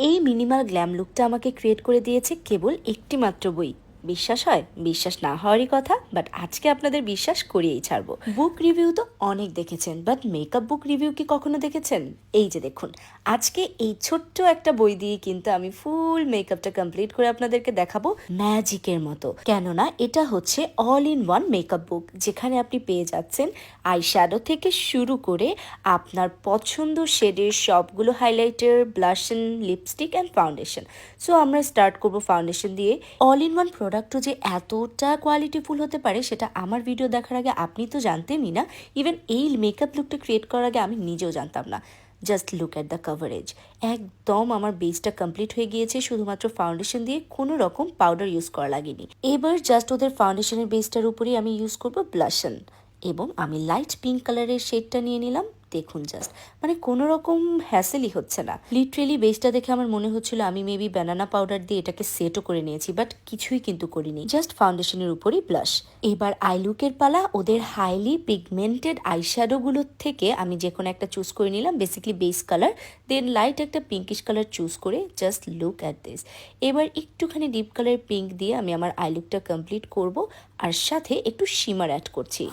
এই minimal glam লুকটা আমাকে ক্রিয়েট করে দিয়েছে কেবল একটি মাত্র বই। বিশ্বাস হয়? বিশ্বাস না হওয়ারই কথা, বাট আজকে আপনাদের বিশ্বাস করিয়েই ছাড়বো। বুক রিভিউ তো অনেক দেখেছেন, বাট মেকআপ বুক রিভিউ কি কখনো দেখেছেন? এই যে দেখুন, আজকে এই ছোট্ট একটা বই দিয়ে কিন্তু আমি ফুল মেকআপটা কমপ্লিট করে আপনাদেরকে দেখাবো ম্যাজিকের মতো। কেননা এটা হচ্ছে অল ইন ওয়ান মেকআপ বুক, যেখানে আপনি পেয়ে যাচ্ছেন আই শ্যাডো থেকে শুরু করে আপনার পছন্দ শেডের সবগুলো highlighter, ব্লাশন, lipstick and foundation. So আমরা স্টার্ট করব ফাউন্ডেশন দিয়ে। অল ইন ওয়ান প্রোডাক্টও যে এতটা কোয়ালিটিফুল হতে পারে সেটা আমার ভিডিও দেখার আগে আপনি তো জানতেনই না। ইভেন এই মেকআপ লুকটা ক্রিয়েট করার আগে আমি নিজেও জানতাম না। Just look at the coverage. একদম আমার বেসটা কমপ্লিট হয়ে গিয়েছে শুধুমাত্র ফাউন্ডেশন দিয়ে, কোনো রকম পাউডার ইউজ করা লাগেনি। এবার জাস্ট ওদের ফাউন্ডেশনের বেসটার উপরেই আমি ইউজ করব ব্লাশন, এবং আমি লাইট পিঙ্ক কালারের শেডটা নিয়ে নিলাম। দেখুন জাস্ট, মানে কোনো রকম হ্যাসেলই হচ্ছে না। লিটারেলি বেসটা দেখে আমার মনে হচ্ছিল আমি মেবি ব্যানানা পাউডার দিয়ে এটাকে সেটও করে নিয়েছি, বাট কিছুই কিন্তু করিনি, জাস্ট ফাউন্ডেশনের উপরই ব্লাশ। এবার আই লুকের পালা। ওদের হাইলি পিগমেন্টেড আইশ্যাডোগুলোর থেকে আমি যে কোনো একটা চুজ করে নিলাম, বেসিক্যালি বেস কালার, দেন লাইট একটা পিঙ্কিশ কালার চুজ করে জাস্ট লুক অ্যাট দিস। এবার একটুখানি ডিপ কালার পিঙ্ক দিয়ে আমি আমার আই লুকটা কমপ্লিট করব, আর সাথে একটু শিমার অ্যাড করছি।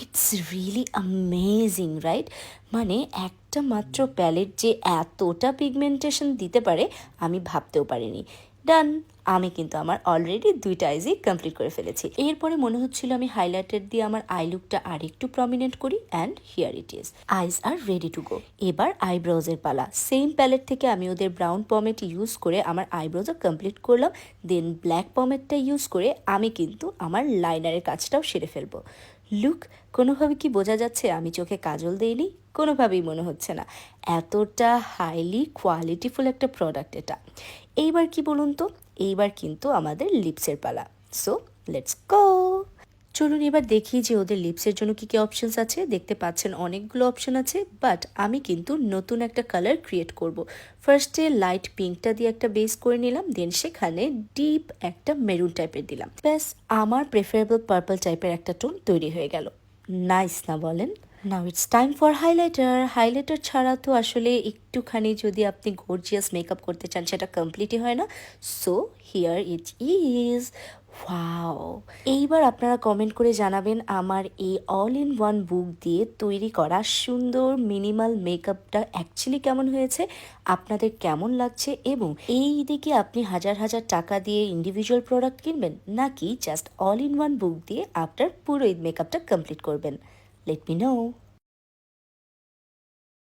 It's really amazing, right? মানে একটা মাত্র প্যালেট যে এতটা পিগমেন্টেশন দিতে পারে আমি ভাবতেও পারিনি। ডান। আমি কিন্তু আমার অলরেডি দুইটা আইজই কমপ্লিট করে ফেলেছি। এরপরে মনে হচ্ছিল আমি হাইলাইটার দিয়ে আমার আই লুকটা আর একটু প্রমিনেন্ট করি, and here it is. Eyes are ready to go. এবার আইব্রোজের পালা। সেম প্যালেট থেকে আমি ওদের ব্রাউন পমেট ইউজ করে আমার আইব্রোজও কমপ্লিট করলাম, দেন ব্ল্যাক পমেটটা ইউজ করে আমি কিন্তু আমার লাইনারের কাজটাও সেরে ফেলবো। লুক, কোনোভাবে কি বোঝা যাচ্ছে আমি চোখে কাজল দেইনি? কোনোভাবেই মনে হচ্ছে না। এতটা হাইলি কোয়ালিটিফুল একটা প্রোডাক্ট এটা। এইবার কি বলুন তো, এইবার কিন্তু আমাদের লিপসের পালা। So let's go. চলুন এবার দেখি যে ওদের লিপসের জন্য কী কী অপশনস আছে। দেখতে পাচ্ছেন অনেকগুলো অপশন আছে, বাট আমি কিন্তু নতুন একটা কালার ক্রিয়েট করব। ফার্স্টে লাইট পিঙ্কটা দিয়ে একটা বেস করে নিলাম, দেন সেখানে ডিপ একটা মেরুন টাইপের দিলাম। ব্যাস, আমার প্রেফারেবল পার্পল টাইপের একটা টোন তৈরি হয়ে গেল। নাইস না বলেন? Now it's time for highlighter. Highlighter ছাড়া তো আসলে একটুখানি যদি আপনি গর্জিয়াস মেকআপ করতে চান সেটা কমপ্লিটই হয় না। So here it is. Wow! এইবার আপনারা কমেন্ট করে জানাবেন আমার এই অল ইন ওয়ান বুক দিয়ে তৈরি করা সুন্দর মিনিমাল মেকআপটা অ্যাকচুয়ালি কেমন হয়েছে, আপনাদের কেমন লাগছে, এবং এই দিকে আপনি হাজার হাজার টাকা দিয়ে ইন্ডিভিজুয়াল প্রোডাক্ট কিনবেন, নাকি জাস্ট অল ইন ওয়ান বুক দিয়ে আপনার পুরো এই মেকআপটা কমপ্লিট করবেন। Let me know.